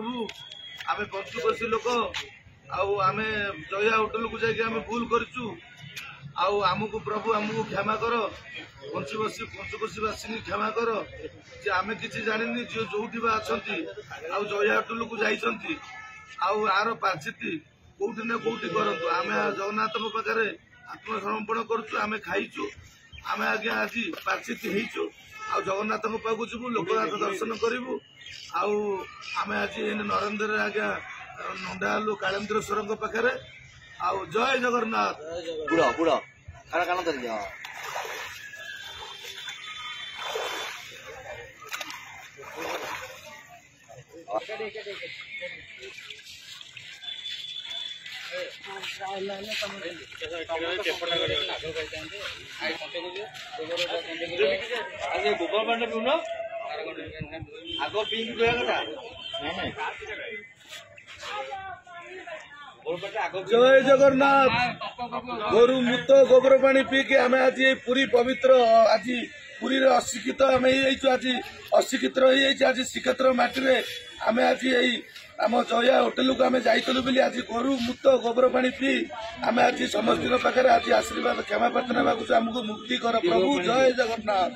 प्रभु आम पंचकोशी लोक आम जया होटेल को जाकि आम भूल करूँ आमको प्रभु आमको क्षमा कर पंचकोशीवासी क्षमा कर जे आम किसी जानी जो जो अच्छा जया होटेल को जाइंट आर पार्चिति कौटी ना कौटी करूँ आम जगन्नाथ पाखे आत्मसमर्पण करुँ आम खाइचु आम आज्ञा आज पार्चिति होइचु आ जगन्नाथ पाक जीवु लोकनाथ दर्शन करूँ आम आज नरेन्द्र आज्ञा नंदालु कालेन्द्रेश्वर पाखे आउ जय जगन्नाथ बुढ़ा बुढ़ा काना काना धरिक गोबर पानी पिउन आग पी कथा जय जगन्नाथ गोरु मुत गोबर पानी पी के आम आज पुरी पवित्र आज पुरी अशिक्षित आम आज अशिक्षित आज श्रीक्षेत्र माटी आम आज आम जया होटेल को आम जाइलु बोली आज गोरु मुत गोबर पानी पी आम आज समस्त पाखे आज आशीर्वाद क्षमा प्रार्थना आमको मुक्ति कर प्रभु जय जगन्नाथ।